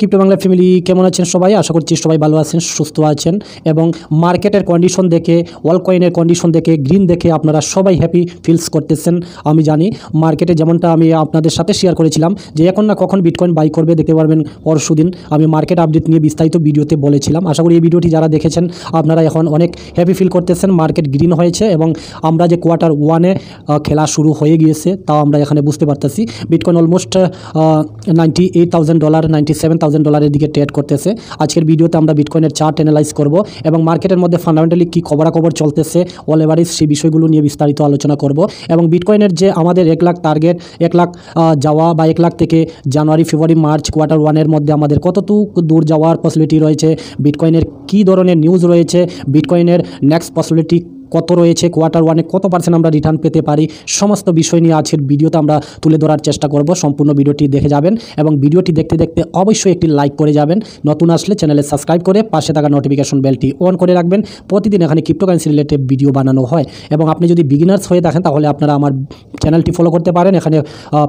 Crypto Bangla family কেমন আছেন সবাই? আশা করছি সবাই ভালো আছেন, সুস্থ আছেন এবং মার্কেটের কন্ডিশন দেখে, ওয়াল কয়েনের কন্ডিশন দেখে, গ্রিন দেখে আপনারা সবাই হ্যাপি ফিলস করতেছেন। আমি জানি মার্কেটে যেমনটা আমি আপনাদের সাথে শেয়ার করেছিলাম যে এখন না কখন বিটকয়েন বাই করবে, দেখতে পারবেন পরশুদিন আমি মার্কেট আপডেট নিয়ে বিস্তারিত ভিডিওতে বলেছিলাম। আশা করি এই ভিডিওটি যারা দেখেছেন আপনারা এখন অনেক হ্যাপি ফিল করতেছেন। মার্কেট গ্রিন হয়েছে এবং আমরা যে কোয়ার্টার ওয়ানে খেলা শুরু হয়ে গিয়েছে তাও আমরা এখানে বুঝতে পারতেছি। বিটকয়েন অলমোস্ট $98,000 $97,000 দিকে ট্রেড করতেছে। আজকের ভিডিওতে আমরা বিটকয়েনের চার্ট অ্যানালাইজ করব এবং মার্কেটের মধ্যে ফান্ডামেন্টালি কী খবরাখবর চলতেছে, অল এভারেজ সেই বিষয়গুলো নিয়ে বিস্তারিত আলোচনা করব এবং বিটকয়েনের যে আমাদের 1 লাখ টার্গেট, 1 লাখ যাওয়া বা 1 লাখ থেকে জানুয়ারি ফেব্রুয়ারি মার্চ কোয়ার্টার ওয়ানের মধ্যে আমাদের কতটুকু দূর যাওয়ার পসিবিলিটি রয়েছে, বিটকয়েনের কী ধরনের নিউজ রয়েছে, বিটকয়েনের নেক্সট পসিবিলিটি কত রয়েছে, কোয়ার্টার ওয়ানে কত % আমরা রিটার্ন পেতে পারি, সমস্ত বিষয় নিয়ে আজকের ভিডিওতে আমরা তুলে ধরার চেষ্টা করব। সম্পূর্ণ ভিডিওটি দেখে যাবেন এবং ভিডিওটি দেখতে দেখতে অবশ্যই একটি লাইক করে যাবেন। নতুন আসলে চ্যানেলে সাবস্ক্রাইব করে পাশে থাকা নোটিফিকেশন বেলটি অন করে রাখবেন। প্রতিদিন এখানে ক্রিপ্টোকারেন্সি রিলেটেড ভিডিও বানানো হয় এবং আপনি যদি বিগিনার্স হয়ে থাকেন তাহলে আপনারা আমার চ্যানেলটি ফলো করতে পারেন। এখানে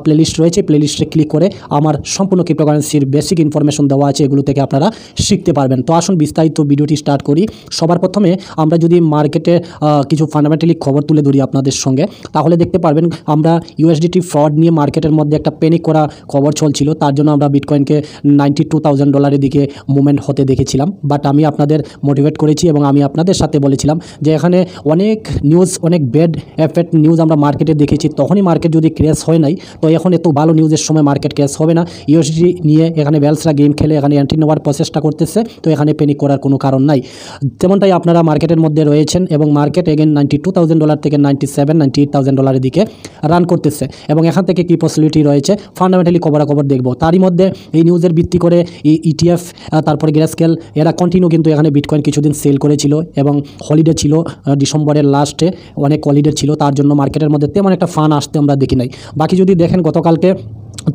প্লেলিস্ট রয়েছে, প্লেলিস্টে ক্লিক করে আমার সম্পূর্ণ ক্রিপ্টোকারেন্সির বেসিক ইনফরমেশন দেওয়া আছে, এগুলো থেকে আপনারা শিখতে পারবেন। তো আসুন বিস্তারিত ভিডিওটি স্টার্ট করি। সবার প্রথমে আমরা যদি মার্কেটে কিছু ফান্ডামেন্টালি খবর তুলে ধরি আপনাদের সঙ্গে, তাহলে দেখতে পারবেন আমরা ইউএসডিটি ফ্রড নিয়ে মার্কেটের মধ্যে একটা প্যানিক করা খবর চলছিল। তার জন্য আমরা বিটকয়েনকে $92,000 দিকে মুভমেন্ট হতে দেখেছিলাম। বাট আমি আপনাদের মোটিভেট করেছি এবং আমি আপনাদের সাথে বলেছিলাম যে এখানে অনেক নিউজ, অনেক ব্যাড এফেক্ট নিউজ আমরা মার্কেটে দেখেছি। তখনই মার্কেট যদি ক্র্যাশ হয় নাই, তো এখন এত ভালো নিউজের সময় মার্কেট ক্র্যাশ হবে না। ইউএসডি নিয়ে এখানে ভ্যালসরা গেম খেলে এখানে এন্ট্রি নেওয়ার প্রচেষ্টা করতেছে, তো এখানে প্যানিক করার কোনো কারণ নাই। তেমনটাই আপনারা মার্কেটের মধ্যে রয়েছেন এবং মার্কেট এগেন $92,000 থেকে $98,000 দিকে রান করতেছে এবং এখান থেকে কী পসিবিলিটি রয়েছে ফান্ডামেন্টালি খবরাখবর দেখব। তারই মধ্যে এই নিউজের ভিত্তি করে এই ইটিএফ তারপরে গ্রেস্কেল এরা কন্টিনিউ কিন্তু এখানে বিটকয়েন কিছুদিন সেল করেছিল এবং হলিডে ছিল ডিসেম্বরের লাস্টে, অনেক হলিডে ছিল, তার জন্য মার্কেটের মধ্যে তেমন একটা ফান আসতে আমরা দেখি নাই। বাকি যদি দেখেন গতকালকে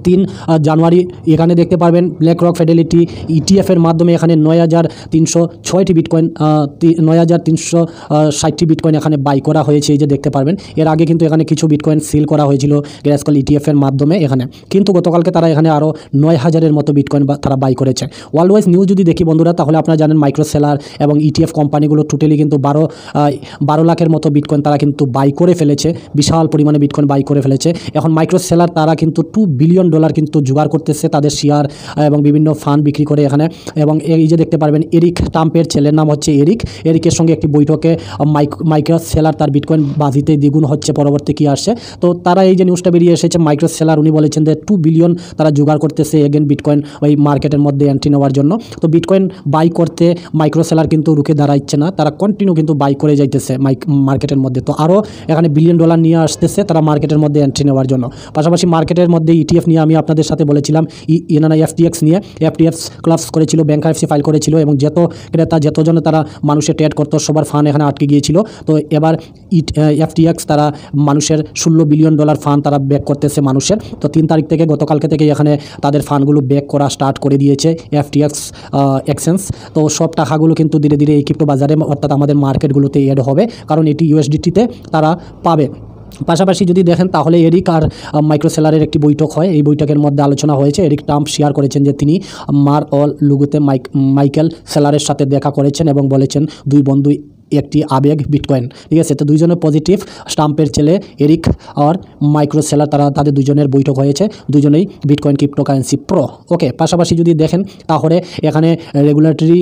3 জানুয়ারি এখানে দেখতে পারবেন ব্ল্যাক রক ফিডেলিটি ইটিএফের মাধ্যমে এখানে 9,306টি বিটকয়েন 9,360টি বিটকয়েন এখানে বাই করা হয়েছে, এই যে দেখতে পারবেন। এর আগে কিন্তু এখানে কিছু বিটকয়েন সেল করা হয়েছিল গ্রেস্কেল ইটিএফের মাধ্যমে এখানে, কিন্তু গতকালকে তারা এখানে আরও 9,000-এর মতো বিটকয়েন তারা বাই করেছে। ওয়ার্ল্ড ওয়াইজ নিউজ যদি দেখি বন্ধুরা, তাহলে আপনারা জানেন মাইক্রো সেলার এবং ইটিএফ কোম্পানিগুলো টোটালি কিন্তু 12 লাখের মতো বিটকয়েন তারা কিন্তু বাই করে ফেলেছে, বিশাল পরিমাণে বিটকয়েন বাই করে ফেলেছে। এখন মাইক্রো সেলার তারা কিন্তু $2 বিলিয়ন কিন্তু জোগাড় করতেছে তাদের শেয়ার এবং বিভিন্ন ফান্ড বিক্রি করে এখানে। এবং এই যে দেখতে পারবেন এরিক ট্রাম্পের ছেলের নাম হচ্ছে এরিকের সঙ্গে একটি বৈঠকে মাইক্রো সেলার তার বিটকয়েন বাজিতে দ্বিগুণ হচ্ছে, পরবর্তী কী আসছে। তো তারা এই যে নিউজটা বেরিয়ে এসেছে মাইক্রো সেলার উনি বলেছেন যে $2 বিলিয়ন তারা জোগাড় করতেছে এগেন বিটকয়েন ওই মার্কেটের মধ্যে এন্ট্রি নেওয়ার জন্য। তো বিটকয়েন বাই করতে মাইক্রো সেলার কিন্তু রুখে দাঁড়াচ্ছে না, তারা কন্টিনিউ কিন্তু বাই করে যাইতেছে মার্কেটের মধ্যে। তো আরও এখানে $1 বিলিয়ন নিয়ে আসতেছে তারা মার্কেটের মধ্যে এন্ট্রি নেওয়ার জন্য। পাশাপাশি মার্কেটের মধ্যে ইটিএফ নিয়ে আমি আপনাদের সাথে বলেছিলাম এফটিএক্স নিয়ে, এফটিএক্স ক্লাবস করেছিল, ব্যাংকারপ্সি ফাইল করেছিল এবং যত ক্রেতা যতজনে তারা মানুষের ট্রেড করতো সবার ফান্ড এখানে আটকে গিয়েছিল। তো এবার এফটিএক্স তারা মানুষের $16 বিলিয়ন ফান্ড তারা ব্যাক করতেছে মানুষের। তো 3 তারিখ থেকে গতকালকে থেকে এখানে তাদের ফান্ডগুলো ব্যাক করা স্টার্ট করে দিয়েছে এফটিএক্স এক্সচেঞ্জ। তো সব টাকাগুলো কিন্তু ধীরে ধীরে এই ক্রিপ্টো বাজারে অর্থাৎ আমাদের মার্কেটগুলোতে এড হবে, কারণ এটি ইউএসডিটিতে তারা পাবে। পাশাপাশি যদি দেখেন তাহলে এরিক আর মাইক্রো সেলারের একটি বৈঠক হয়, এই বৈঠকের মধ্যে আলোচনা হয়েছে। এরিক ট্রাম্প শেয়ার করেছেন যে তিনি লুগুতে মাইকেল সেলারের সাথে দেখা করেছেন এবং বলেছেন দুই বন্ধু একটি আবেগ বিটকয়েন, ঠিক আছে। তো দুইজনের পজিটিভ, ট্রাম্পের ছেলে এরিক আর মাইক্রো সেলার তাদের দুজনের বৈঠক হয়েছে, দুজনেই বিটকয়েন ক্রিপ্টোকারেন্সি প্রো। ওকে, পাশাপাশি যদি দেখেন তাহলে এখানে রেগুলেটরি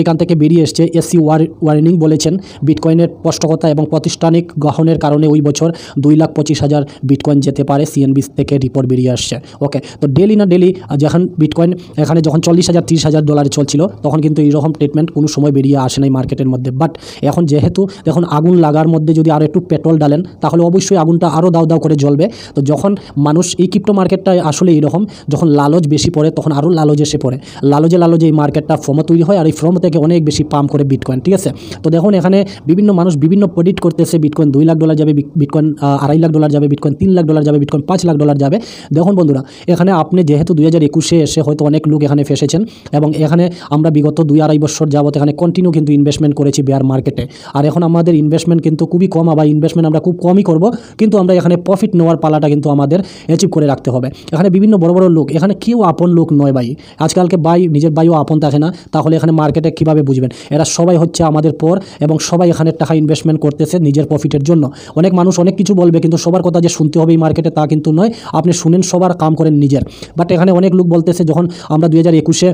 এখান থেকে বেরিয়ে এসছে। এসসি ওয়ার্নিং বলেছেন বিটকয়েনের স্পষ্টতা এবং প্রাতিষ্ঠানিক গ্রহণের কারণে ওই বছর 2,25,000 বিটকয়েন যেতে পারে, সিএনবি থেকে রিপোর্ট বেরিয়ে আসছে। ওকে, তো ডেলি যখন বিটকয়েন এখানে যখন $40,000 $30,000 চলছিল তখন কিন্তু এইরকম ট্রিটমেন্ট কোনো সময় বেরিয়ে আসে নাই মার্কেটের মধ্যে। বাট এখন যেহেতু দেখুন আগুন লাগার মধ্যে যদি আরও একটু পেট্রোল ডালেন তাহলে অবশ্যই আগুনটা আরও দাও দাও করে জ্বলবে। তো যখন মানুষ এই ক্রিপ্টো মার্কেটটা আসলে এইরকম, যখন লালচ বেশি পড়ে তখন আরও লালচ এসে পড়ে, লালচে এই মার্কেটটা ফ্রমো তৈরি হয় আর এই ফ্রমতে থেকে অনেক বেশি পাম্প করে বিটকয়েন, ঠিক আছে। তো দেখুন এখানে বিভিন্ন মানুষ বিভিন্ন প্রেডিক্ট করতেছে বিটকয়েন $2 লাখ যাবে, বিটকয়েন $2.5 লাখ যাবে, বিটকয়েন $3 লাখ যাবে, বিটকয়েন $5 লাখ যাবে। দেখুন বন্ধুরা, এখানে আপনি যেহেতু 2021-এ এসে হয়তো অনেক লোক এখানে ফেসেছেন এবং এখানে আমরা বিগত 2-2.5 বছর যাবত এখানে কন্টিনিউ কিন্তু ইনভেস্টমেন্ট করেছি বেয়ার মার্কেটে। আর এখন আমাদের ইনভেস্টমেন্ট কিন্তু খুবই কম, আবার ইনভেস্টমেন্ট আমরা খুব কমই করব, কিন্তু আমরা এখানে প্রফিট নেওয়ার পালাটা কিন্তু আমাদের অ্যাচিভ করে রাখতে হবে। এখানে বিভিন্ন বড় বড় লোক, এখানে কেউ আপন লোক নয় ভাই। আজকালকে নিজের ভাইও আপন থাকে না, তাহলে এখানে মার্কেটে কীভাবে বুঝবেন? এরা সবাই হচ্ছে আমাদের পর এবং সবাই এখানে টাকা ইনভেস্টমেন্ট করতেছে নিজের প্রফিটের জন্য। অনেক মানুষ অনেক কিছু বলবে, কিন্তু সবার কথা যে শুনতে হবে এই মার্কেটে তা কিন্তু নয়। আপনি শুনেন সবার, কাম করেন নিজের। বাট এখানে অনেক লোক বলতেছে যখন আমরা 2021-এ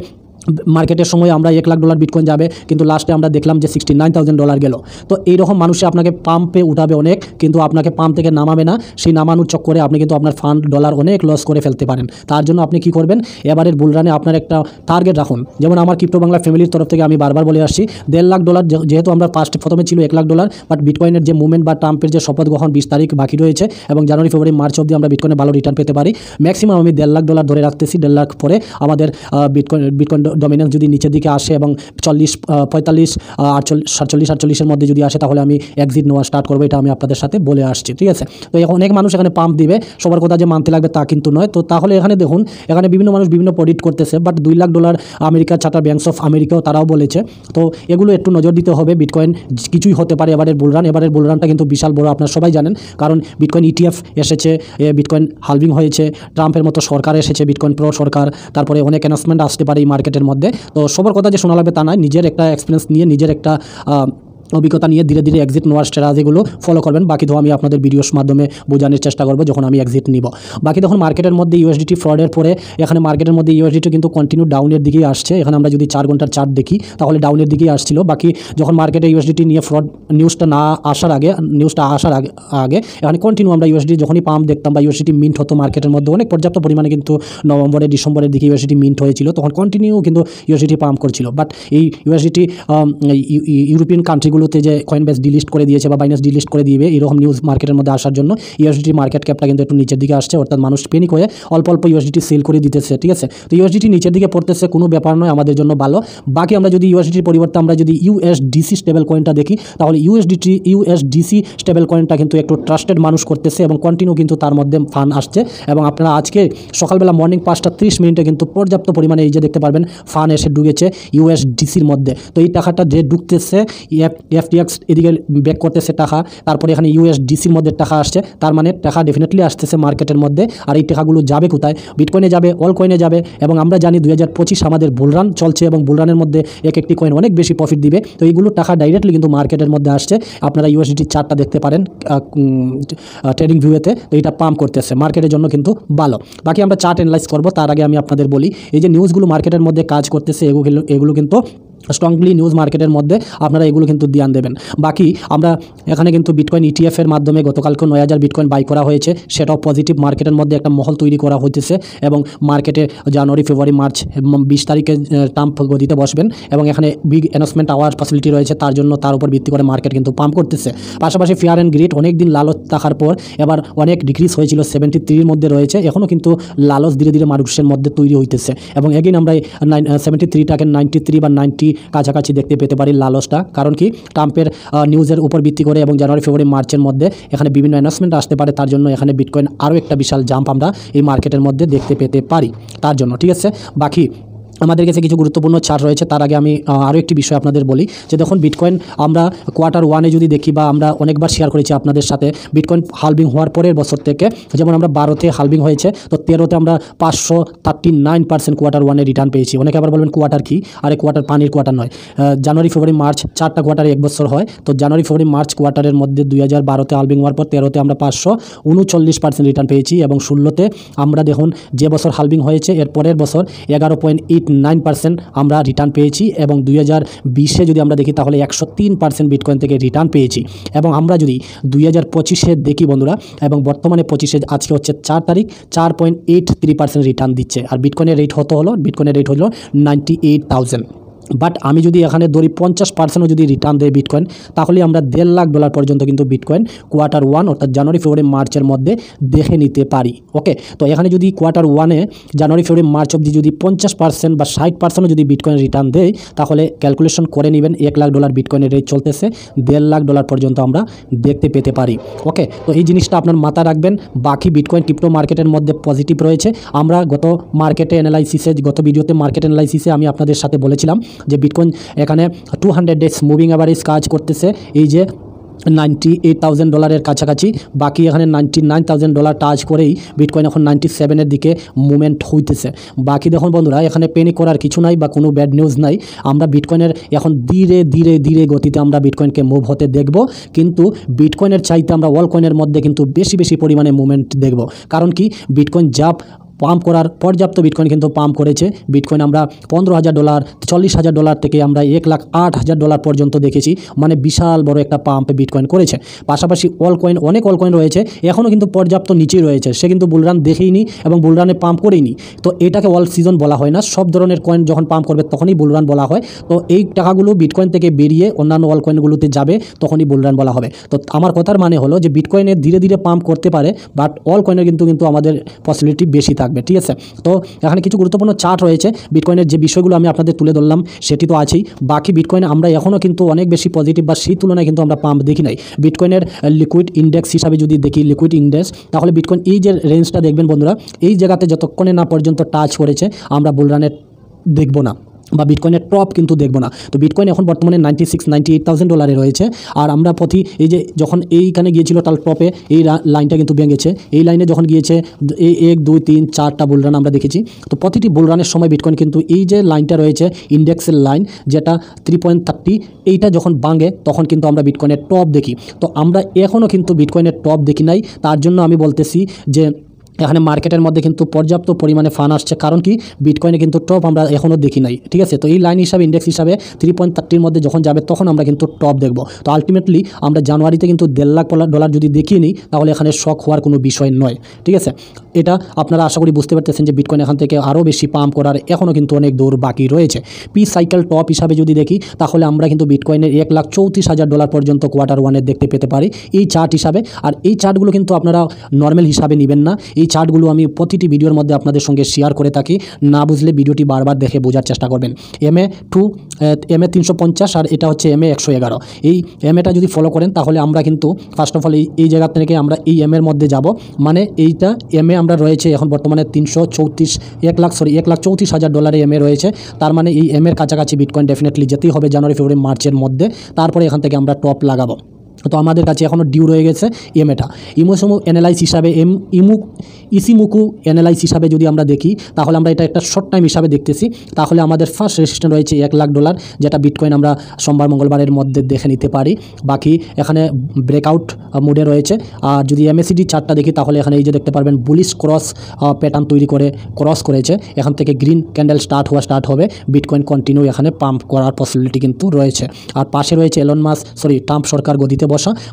মার্কেটের সময় আমরা $1 লাখ বিটকয়েন যাবে, কিন্তু লাস্টে আমরা দেখলাম যে $69,000 গেল। তো এইরকম মানুষে আপনাকে পাম্পে উঠাবে অনেক, কিন্তু আপনাকে পাম্প থেকে নামাবে না। সেই নামানোর চক্করে আপনি কিন্তু আপনার ফান্ড ডলার অনেক লস করে ফেলতে পারেন। তার জন্য আপনি কি করবেন, এবারের বুলরানে আপনার একটা টার্গেট রাখুন। যেমন আমার ক্রিপ্টো বাংলা ফ্যামিলির তরফ থেকে আমি বারবার বলে আসছি, $1.5 লাখ যেহেতু আমরা প্রথমে ছিল $1 লাখ, বাট বিটকয়েনের যে মুভমেন্ট বা ট্রাম্পের যে শপথ গ্রহণ 20 তারিখ বাকি রয়েছে এবং জানুয়ারি, ফেব্রুয়ারি, মার্চ অবধি আমরা বিটকয়েনে ভালো রিটার্ন পেতে পারি। ম্যাক্সিমাম আমি $1.5 লাখ ধরে রাখতেছি। 1.5 লাখ পরে আমাদের বিটকয়েন ডমিনেন্স যদি নিচের দিকে আসে এবং 40, 45, 48, 47 মধ্যে যদি আসে, তাহলে আমি এক্সিট নেওয়া স্টার্ট করবো। এটা আমি আপনাদের সাথে বলে আসছি, ঠিক আছে। তো এখন অনেক মানুষ এখানে পাম্প দিবে, সবার কথা যে মানতে লাগবে তা কিন্তু নয়। তো তাহলে এখানে দেখুন, এখানে বিভিন্ন মানুষ বিভিন্ন প্রেডিক্ট করতেছে, বাট $2 লাখ আমেরিকার চার্টার ব্যাংকস অফ আমেরিকাও তারাও বলেছে। তো এগুলো একটু নজর দিতে হবে। বিটকয়েন কিছুই হতে পারে এবারের বুলরানটা কিন্তু বিশাল বড়, আপনারা সবাই জানেন। কারণ বিটকয়েন ETF এসেছে, বিটকয়েন হালভিং হয়েছে, ট্রাম্পের মতো সরকার এসেছে, বিটকয়েন প্রো সরকার, তারপরে অনেক অ্যানাউন্সমেন্ট আসতে পারে এই মার্কেটের মধ্যে। তো সবার কথা যে শোনা লাগবে তা নয়, নিজের একটা এক্সপিরিয়েন্স নিয়ে, নিজের একটা অভিজ্ঞতা নিয়ে ধীরে ধীরে এক্সিট নেওয়ার স্ট্র্যাটেজিগুলো ফলো করবেন। বাকি তো আমি আপনাদের ভিডিওর মাধ্যমে বোঝানোর চেষ্টা করবো যখন আমি এক্সিট নিব। বাকি দেখুন মার্কেটের মধ্যে USDT ফ্রডের পরে এখানে মার্কেটের মধ্যে USDT কিন্তু কন্টিনিউ ডাউনের দিকেই আসছে। এখানে আমরা যদি 4 ঘন্টার চার্ট দেখি তাহলে ডাউনের দিকেই আসছিল। বাকি যখন মার্কেটে USDT নিয়ে ফ্রড নিউজটা আসার আগে এখানে কন্টিনিউ আমরা USDT যখনই পাম্প দেখতাম বা USDT মিন্ট হতো মার্কেটের মধ্যে অনেক পর্যাপ্ত পরিমাণে, কিন্তু নভেম্বরে, ডিসেম্বরের দিকে USDT মিন্ট হয়েছিল, তখন কন্টিনিউ কিন্তু USDT পাম্প করছিল। বাট এই USDT ইউরোপিয়ান কান্ট্রিগুলোতে যে কয়েনবেস ডিলিস্ট করে দিয়েছে বা বাইন্যান্স ডিলিস্ট করে দিবে, এরকম নিউজ মার্কেটের মধ্যে আসার জন্য USDT মার্কেট ক্যাপটা কিন্তু একটু নিচের দিকে আসছে, অর্থাৎ মানুষ প্যানিক হয়ে অল্প অল্প USDT সেল করে দিতেছে, ঠিক আছে। তো USDT নিচের দিকে পড়তেছে, কোনো ব্যাপার নয়, আমাদের জন্য ভালো। বাকি আমরা যদি USDTর পরিবর্তে আমরা যদি USDC স্টেবল কয়েনটা দেখি, তাহলে USDC স্টেবল কয়েনটা কিন্তু একটু ট্রাস্টেড মানুষ করতেছে এবং কন্টিনিউ কিন্তু তার মধ্যে ফান্ড আসছে। এবং আপনারা আজকে সকালবেলা মর্নিং 5:30 কিন্তু পর্যাপ্ত পরিমাণে এই যে দেখতে পারবেন ফান্ড এসে ঢুকেছে USDCর মধ্যে। তো এই টাকাটা যে ঢুকতেছে, FTX এদিকে ব্যাক করতেছে টাকা, তারপরে এখানে USDCর মধ্যে টাকা আসছে, তার মানে টাকা ডেফিনেটলি আসতেছে মার্কেটের মধ্যে। আর এই টাকাগুলো যাবে কোথায়? বিটকয়েনে যাবে, অল কয়েনে যাবে। এবং আমরা জানি 2025 আমাদের বুলরান চলছে এবং বুলরানের মধ্যে এক একটি কয়েন অনেক বেশি প্রফিট দিবে। তো এইগুলো টাকা ডাইরেক্টলি কিন্তু মার্কেটের মধ্যে আসছে। আপনারা USDT চার্টটা দেখতে পারেন ট্রেডিং ভিউতে, তো এটা পাম্প করতেছে, মার্কেটের জন্য কিন্তু ভালো। বাকি আমরা চার্ট অ্যানালাইজ করবো, তার আগে আমি আপনাদের বলি এই যে নিউজগুলো মার্কেটের মধ্যে কাজ করতেছে, এগুলো কিন্তু স্ট্রংলি নিউজ মার্কেটের মধ্যে আপনারা এগুলো কিন্তু ধ্যান দেবেন। বাকি আমরা এখানে কিন্তু বিটকয়েন ETF এর মাধ্যমে গতকালকে 9,000 বিটকয়েন বাই করা হয়েছে, সেটাও পজিটিভ। মার্কেটের মধ্যে একটা মহল তৈরি করা হইতেছে এবং মার্কেটে জানুয়ারি, ফেব্রুয়ারি, মার্চ 20 তারিখে ট্রাম্প গদিতে বসবেন এবং এখানে বিগ অ্যানাউন্সমেন্ট আওয়ার ফ্যাসিলিটি রয়েছে, তার জন্য তার উপর ভিত্তি করে মার্কেট কিন্তু পাম্প করতেছে। পাশাপাশি ফিয়ার অ্যান্ড গ্রিড অনেক দিন লালচ থাকার পর এবার অনেক ডিক্রিজ হয়েছিল, 73-এর মধ্যে রয়েছে, এখনও কিন্তু লালচ ধীরে ধীরে মানুষের মধ্যে তৈরি হইতেছে। এবং এগেইন আমরা 73টাকে 93 বা 90 কাছাকাছি দেখতে পেতে পারি লালচটা। কারণ কি, ট্রাম্পের নিউজের উপর ভিত্তি করে এবং জানুয়ারি, ফেব্রুয়ারি, মার্চের মধ্যে এখানে বিভিন্ন অ্যানাউন্সমেন্ট আসতে পারে, তার জন্য এখানে বিটকয়েন আরও একটা বিশাল জাম্প আমরা এই মার্কেটের মধ্যে দেখতে পেতে পারি তার জন্য, ঠিক আছে। বাকি আমাদের কাছে কিছু গুরুত্বপূর্ণ চার্ট রয়েছে, তার আগে আমি আরও একটি বিষয় আপনাদের বলি যে দেখুন বিটকয়েন আমরা Q1-এ যদি দেখি বা আমরা অনেকবার শেয়ার করেছি আপনাদের সাথে, বিটকয়েন হালভিং হওয়ার পরের বছর থেকে, যেমন আমরা 12-তে হালভিং হয়েছে, তো 13-তে আমরা 539% Q1-এ রিটার্ন পেয়েছি। অনেকে আবার বলবেন কোয়ার্টার কি? আরে কোয়ার্টার পানির কোয়ার্টার নয়, জানুয়ারি, ফেব্রুয়ারি, মার্চ 4টা কোয়ার্টারে 1 বছর হয়। তো জানুয়ারি, ফেব্রুয়ারি, মার্চ কোয়ার্টারের মধ্যে 2012-তে হালভিং হওয়ার পর 13-তে আমরা 539% রিটার্ন পেয়েছি এবং 16-তে আমরা দেখুন যে বছর হালভিং হয়েছে এর পরের বছর 11.89% আমরা রিটার্ন পেয়েছি। এবং 2020-এ যদি আমরা দেখি তাহলে 103% বিটকয়েন থেকে রিটার্ন পেয়েছি। এবং আমরা যদি 2025-এ দেখি বন্ধুরা, এবং বর্তমানে 25-এ আজকে হচ্ছে 4 তারিখ, 4.83% রিটার্ন দিচ্ছে। আর বিটকয়েনের রেট হলো 98,000। বাট আমি যদি এখানে ধরি 50% যদি রিটার্ন দেয় বিটকয়েন, তাহলে আমরা $1.5 লাখ পর্যন্ত কিন্তু বিটকয়েন Q1 অর্থাৎ জানুয়ারি ফেব্রুয়ারি মার্চের মধ্যে দেখে নিতে পারি। ওকে, তো এখানে যদি Q1 জানুয়ারি ফেব্রুয়ারি মার্চ অবধি যদি 50% বা 60% যদি বিটকয়েন রিটার্ন দেয়, তাহলে ক্যালকুলেশন করে নেবেন $1 লাখ বিটকয়েনের রেট চলতেছে, $1.5 লাখ পর্যন্ত আমরা দেখতে পেতে পারি। ওকে, তো এই জিনিসটা আপনার মাথায় রাখবেন। বাকি বিটকয়েন ক্রিপ্টো মার্কেটের মধ্যে পজিটিভ রয়েছে। আমরা গত ভিডিওতে মার্কেট অ্যানালাইসিসে আমি আপনাদের সাথে বলেছিলাম যে বিটকয়েন এখানে 200 ডেজ মুভিং অ্যাভারেজ কাজ করতেছে এই যে $98,000 কাছাকাছি, বাকি এখানে $99,000 টাচ করেই বিটকয়েন এখন 97-এর দিকে মুভমেন্ট হইতেছে। বাকি দেখুন বন্ধুরা, এখানে প্যানিক করার কিছু নাই বা কোনো ব্যাড নিউজ নাই। আমরা বিটকয়েনের এখন ধীরে ধীরে ধীরে গতিতে আমরা বিটকয়েনকে মুভ হতে দেখব, কিন্তু বিটকয়েনের চাইতে আমরা অল কয়েনের মধ্যে কিন্তু বেশি পরিমাণে মুভমেন্ট দেখব। কারণ কি, বিটকয়েন পাম্প করার পর্যাপ্ত বিটকয়েন কিন্তু পাম্প করেছে। বিটকয়েন আমরা $15,000 $40,000 থেকে আমরা $1,08,000 পর্যন্ত দেখেছি, মানে বিশাল বড় একটা পাম্প বিটকয়েন করেছে। পাশাপাশি অনেক অল কয়েন রয়েছে এখনও কিন্তু পর্যাপ্ত নিচেই রয়েছে, সে কিন্তু বুলরান দেখেইনি এবং বুলরানে পাম্প করেইনি। তো এটাকে অল সিজন বলা হয় না, সব ধরনের কয়েন যখন পাম্প করবে তখনই বুলরান বলা হয়। তো এই টাকাগুলো বিটকয়েন থেকে বেরিয়ে অন্যান্য অল কয়েনগুলোতে যাবে, তখনই বুলরান বলা হবে। তো আমার কথার মানে হলো যে বিটকয়েনের ধীরে ধীরে পাম্প করতে পারে, বাট অল কয়েনের কিন্তু আমাদের পসিবিলিটি বেশি থাকবে। ঠিক আছে, তো এখানে কিছু গুরুত্বপূর্ণ চার্ট রয়েছে। বিটকয়েনের যে বিষয়গুলো আমি আপনাদের তুলে ধরলাম সেটি তো আছেই। বাকি বিটকয়েন আমরা এখনও কিন্তু অনেক বেশি পজিটিভ বা সেই তুলনায় কিন্তু আমরা পাম্প দেখি নাই। বিটকয়েনের লিকুইড ইন্ডেক্স হিসাবে যদি দেখি, লিকুইড ইন্ডেক্স, তাহলে বিটকয়েন এই যে রেঞ্জটা দেখবেন বন্ধুরা, এই জায়গাতে যতক্ষণে না পর্যন্ত টাচ করেছে আমরা বুলরানের দেখব না বা বিটকয়েনের টপ কিন্তু দেখব না। তো বিটকয়েন এখন বর্তমানে $96,000-98,000 রয়েছে। আর আমরা এই যে যখন এইখানে গিয়েছিল তার টপে এই লাইনটা কিন্তু ভেঙেছে, এই লাইনে যখন গিয়েছে 1 2 3 4টা বুলরান আমরা দেখেছি। তো প্রতিটি বুলরানের সময় বিটকয়েন কিন্তু এই যে লাইনটা রয়েছে ইন্ডেক্সের লাইন, যেটা 3.30, এইটা যখন ভাঙে তখন কিন্তু আমরা বিটকয়েনের টপ দেখি। তো আমরা এখনও কিন্তু বিটকয়েনের টপ দেখি নাই। তার জন্য আমি বলতেছি যে এখানে মার্কেটের মধ্যে কিন্তু পর্যাপ্ত পরিমাণে ফান আসছে। কারণ কি, বিটকয়েনে কিন্তু টপ আমরা এখনও দেখি নাই। ঠিক আছে, তো এই লাইন হিসাবে ইন্ডেক্স হিসাবে 3.30-র মধ্যে যখন যাবে তখন আমরা কিন্তু টপ দেখব। তো আলটিমেটলি আমরা জানুয়ারিতে কিন্তু $1.5 লাখ যদি দেখিয়ে নিই, তাহলে এখানে শক হওয়ার কোনো বিষয় নয়। ঠিক আছে, এটা আপনারা আশা করি বুঝতে পারতেছেন যে বিটকয়েন এখান থেকে আরও বেশি পাম্প করার এখনও কিন্তু অনেক দূর বাকি রয়েছে। পি সাইকেল টপ হিসাবে যদি দেখি, তাহলে আমরা কিন্তু বিটকয়েনের $1,34,000 পর্যন্ত Q1 দেখতে পেতে পারি এই চার্ট হিসাবে। আর এই চার্টগুলো কিন্তু আপনারা নর্মাল হিসাবে নেবেন না। এই চার্টগুলো আমি প্রতিটি ভিডিওর মধ্যে আপনাদের সঙ্গে শেয়ার করে থাকি। না বুঝলে ভিডিওটি বারবার দেখে বোঝার চেষ্টা করবেন। MA 350 আর এটা হচ্ছে MA 111। এই MAটা যদি ফলো করেন, তাহলে আমরা কিন্তু ফার্স্ট অফ অল এই জায়গা থেকে আমরা এই MA-র মধ্যে যাব। মানে এইটা MA আমরা রয়েছে এখন বর্তমানে $1,34,000 MA রয়েছে। তার মানে এই MA-র কাছাকাছি বিটকয়েন ডেফিনেটলি যেতেই হবে জানুয়ারি ফেব্রুয়ারি মার্চের মধ্যে। তারপরে এখান থেকে আমরা টপ লাগাবো। তো আমাদের কাছে এখনও ডিউ রয়ে গেছে MA-টা। ইমোসমু অ্যানালাইস হিসাবে ইসিমুকু অ্যানালাইস হিসাবে যদি আমরা দেখি, তাহলে আমরা এটা একটা শর্ট টাইম হিসাবে দেখতেছি। তাহলে আমাদের ফার্স্ট রেজিস্ট্যান্স রয়েছে $1,00,000, যেটা বিটকয়েন আমরা সোমবার মঙ্গলবারের মধ্যে দেখে নিতে পারি। বাকি এখানে ব্রেকআউট মোডে রয়েছে। আর যদি MACD চার্টটা দেখি, তাহলে এখানে এই যে দেখতে পারবেন বুলিশ ক্রস প্যাটার্ন তৈরি করে ক্রস করেছে। এখান থেকে গ্রিন ক্যান্ডেল স্টার্ট হবে। বিটকয়েন কন্টিনিউ এখানে পাম্প করার পসিবিলিটি কিন্তু রয়েছে। আর পাশে রয়েছে ট্রাম্প সরকার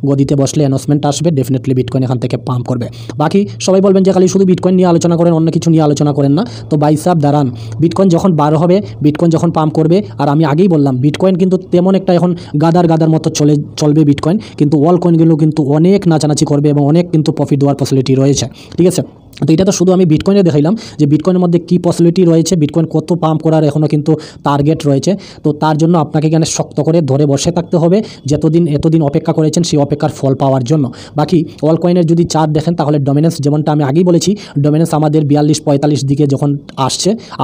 গদিতে বসলে অ্যানাউন্সমেন্ট আসবে, ডেফিনেটলি বিটকয়েন এখান থেকে পাম্প করবে। বাকি সবাই বলবেন যে খালি শুধু বিটকয়েন নিয়ে আলোচনা করেন, অন্য কিছু নিয়ে আলোচনা করেন না। তো বাইসাব দাঁড়ান, বিটকয়েন যখন 12 হবে, বিটকয়েন যখন পাম্প করবে, আর আমি আগেই বললাম বিটকয়েন কিন্তু তেমন একটা এখন গাদার মতো চলবে বিটকয়েন, কিন্তু অল কয়েনগুলো কিন্তু অনেক নাচানাচি করবে এবং অনেক কিন্তু প্রফিট দেওয়ার পসিবিলিটি রয়েছে। ঠিক আছে, তো এটা তো শুধু আমি বিটকয়েনে দেখাইলাম যে বিটকয়েনের মধ্যে কী পসিবিলিটি রয়েছে, বিটকয়েন কত পাম্প করার এখনও কিন্তু টার্গেট রয়েছে। তো তার জন্য আপনাকে এখানে শক্ত করে ধরে বসে থাকতে হবে, এতদিন অপেক্ষা করেছেন সেই অপেক্ষার ফল পাওয়ার জন্য। বাকি অল কয়েনের যদি চার্ট দেখেন, তাহলে ডমিনেন্স, যেমনটা আমি আগেই বলেছি, ডমিনেন্স আমাদের 42-45 দিকে যখন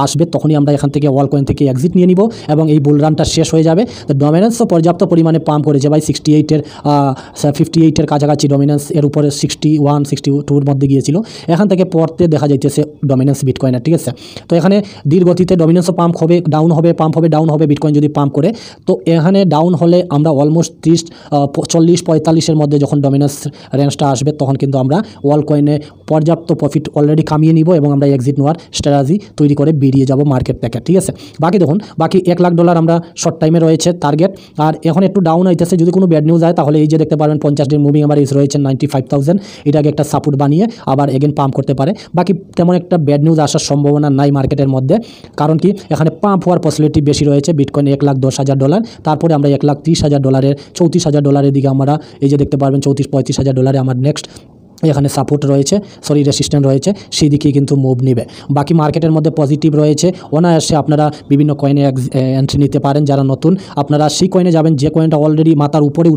আসবে তখনই আমরা এখান থেকে অল কয়েন থেকে এক্সিট নিয়ে নিব এবং এই বুলরানটা শেষ হয়ে যাবে। তো ডমিনেন্সও পর্যাপ্ত পরিমাণে পাম্প করেছে ভাই, 58-এর কাছাকাছি ডমিনেন্স, এর উপরে 61-62-র মধ্যে গিয়েছিল। এখান থেকে পড়তে দেখা যাইতেছে ডমিনেন্স বিটকয়েনের। ঠিক আছে, তো এখানে ধীর গতিতে ডমিনেন্সও পাম্প হবে, ডাউন হবে, পাম্প হবে, ডাউন হবে বিটকয়েন যদি পাম্প করে। তো এখানে ডাউন হলে আমরা অলমোস্ট 40-45-এর মধ্যে যখন ডমিনেন্স রেঞ্জটা আসবে, তখন কিন্তু আমরা অল কয়েনে পর্যাপ্ত প্রফিট অলরেডি কামিয়ে নিব এবং আমরা এক্সিট নেওয়ার স্ট্র্যাটেজি তৈরি করে বেরিয়ে যাব মার্কেট থেকে। ঠিক আছে, বাকি দেখুন, বাকি $1,00,000 আমরা শর্ট টাইমে রয়েছে টার্গেট। আর এখন একটু ডাউন হইতেছে, যদি কোনো ব্যাড নিউজ হয় তাহলে এই যে দেখতে পারবেন 50 ডে মুভিং এভারেজ রয়েছে 95,000, এটাকে একটা সাপোর্ট বানিয়ে আবার এগেন পাম্প করতে করতে পারে। বাকি তেমন একটা ব্যাড নিউজ আসার সম্ভাবনা নাই মার্কেটের মধ্যে, কারণ কি এখানে পাম্প হওয়ার পসিবিলিটি বেশি রয়েছে। বিটকয়েন $1,10,000, তারপরে আমরা $1,30,000 $34,000 দিকে আমরা এই যে দেখতে পারবেন $34-35,000 আমার নেক্সট এখানে সাপোর্ট রয়েছে, রেসিস্ট্যান্ট রয়েছে, সেই দিকেই কিন্তু মুভ নেবে। বাকি মার্কেটের মধ্যে পজিটিভ রয়েছে, অনায়াসে আপনারা বিভিন্ন কয়েনে এন্ট্রি নিতে পারেন। যারা নতুন আপনারা সেই কয়েনে যাবেন যে কয়েনটা অলরেডি মাথার উপরে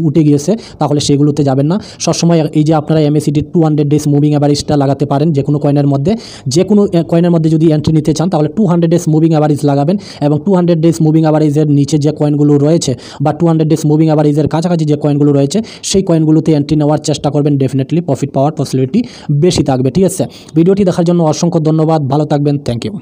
উঠে গিয়েছে, তাহলে সেগুলোতে যাবেন না। সবসময় এই যে আপনারা MACD 200 ডেজ মুভিং অ্যাভারেজটা লাগাতে পারেন যে কোনো কয়েনের মধ্যে। যে কোনো কয়েনের মধ্যে যদি এন্ট্রি নিতে চান তাহলে 200 ডেজ মুভিং অ্যাভারেজ লাগাবেন, এবং 200 ডেজ মুভিং অ্যাভারেজের নিচে যে কয়েনগুলো রয়েছে বা 200 ডেজ মুভিং অ্যাভারেজের কাছাকাছি যে কয়েনগুলো রয়েছে সেই কয়েনগুলোতে এন্ট্রি নেওয়ার চেষ্টা করবেন। ডেফিনেটলি প্রফিট পাওয়ার পসিবিলিটি বেশি থাকবে। ঠিক আছে, ভিডিওটি দেখার জন্য অসংখ্য ধন্যবাদ, ভালো থাকবেন, থ্যাংক ইউ।